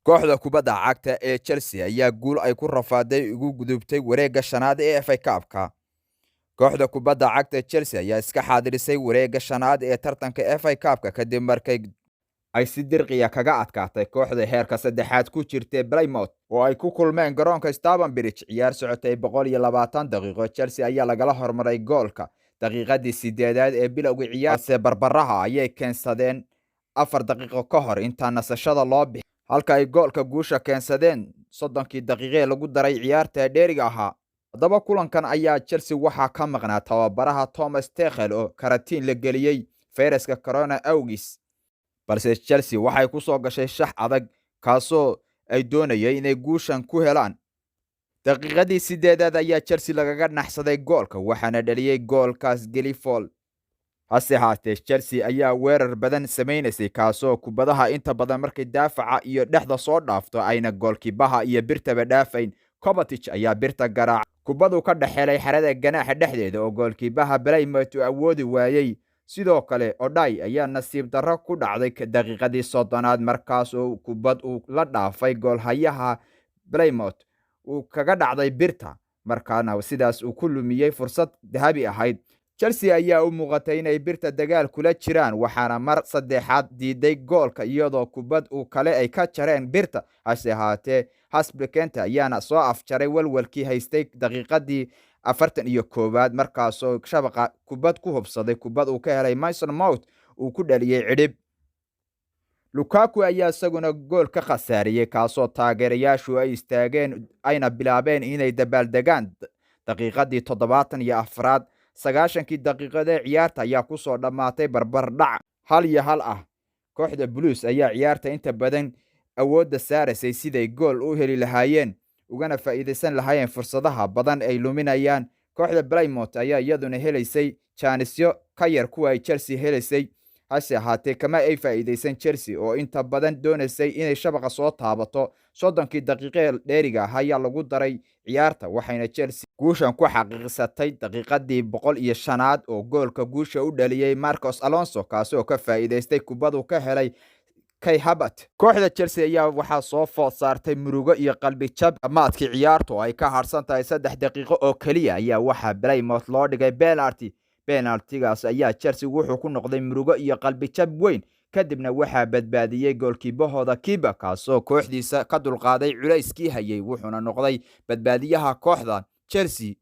kooxda kubadda cagta ee Chelsea ayaa guul ay ku rafaaday ugu gudubtay wareegga shanaad ee FA Cup-ka. Kooxda kubadda cagta Chelsea ayaa iska xaadirisay wareegga shanaad ee tartanka FA Cup-ka kadib markay ay si dirqiya kaga adkaatay kooxda heerka saddexaad ku jirtay Plymouth oo ay ku kulmeen garoonka Stamford Bridge ciyaar socotay 120 daqiiqo. Chelsea ayaa lagala hormaray goolka daqiiqadii 8aad ee bilowga ciyaarta. Barbaraha ayay keensadeen 4 daqiiqo ka hor inta nasashada loo bixin, halka ay goolka guusha keensadeen 30 daqiiqo lagu daray ciyaarta dheeriga ahaa. Haddaba kulankan ayaa Chelsea waxaa ka maqnaa tababaraha Thomas Tuchel oo karantiin la geliyay fayraska corona awgiis, balse Chelsea waxay ku soo gashay shax adag kaasoo ay doonayeen inay guushan ku helaan. Daqiiqadii 8aad ayaa Chelsea lagaga naxsaday goolka waxaana dhaliyay goolkaas Gilfoyle. hase haatee Chelsea ayaa weerar badan sameynaysay kaasoo kubadaha inta badan markay daafaca iyo dhexda soo dhaafto ayna goolkiibaha iyo birtaba dhaafayn. Kovacic ayaa birta garaac kubadu ka dhaxeelay xarada ganaaxa dhexdeeda oo goolkiibaha Plymouth uu awoodi waayay. Sidoo kale Odai ayaa nasiib darro ku dhacday daqiiqadii 30aad markaas oo kubad uu la dhaafay goolhayaha Plymouth uu kaga dhacday birta, markaana sidaas uu ku lumiyay fursad dahabi ahayd. Chelsea ayaa u muuqatay inay birta dagaal kula jiraan waxaana mar saddexaad diiday goolka iyadoo kubad uu kale ay ka jareen birta. hase haatee Haspilkenta ayaana soo afjaray walwalkii haystay daqiiqadii 41aad markaasoo shabaqa kubad ku hubsaday kubad uu ka helay Mason Mount uu ku dhaliyay cidhib. Lukaku ayaa isaguna gool ka khasaariyay kaasoo taageerayaashu ay istaageen ayna bilaabeen inay dabaaldegaan. daqiiqadii 74aad 90kii daqiiqada ciyaarta ayaa ku soo dhamaatay barbardhac 1-1 ah. Kooxda Blues ayaa ciyaarta inta badan awoodda saaraysay siday gool u heli lahaayeen ugana faa'iideysan lahaayeen fursadaha badan ay luminayaan. Kooxda Plymouth ayaa iyaduna helaysay jaanisyo ka yar kuwa ay Chelsea helaysay, hase haatee kama ay faa'iideysan Chelsea oo inta badan doonaysay inay shabaqa soo taabato. 30kii daqiiqo dheeriga ah ayaa lagu daray ciyaarta waxayna Chelsea guushan ku xaqiiqsatay daqiiqadii 105aad oo goolka guusha u dhaliyay Marcos Alonso kaasoo ka faa'iideystay kubadu ka helay Kai Havertz. Kooxda Chelsea ayaa waxaa soo food saartay murugo iyo qalbi jab. Dhammaadkii ciyaartu oo ay ka harsan tahay 3 daqiiqo oo kaliya ayaa waxaa Plymouth loo dhigay penaltigaas ayaa Chelsea wuxuu ku noqday murugo iyo qalbi jab weyn. kadibna waxaa badbaadiyay goolkiibahooda Kiba kaasoo kooxdiisa ka dulqaaday culayskii hayay wuxuuna noqday badbaadiyaha kooxda Chelsea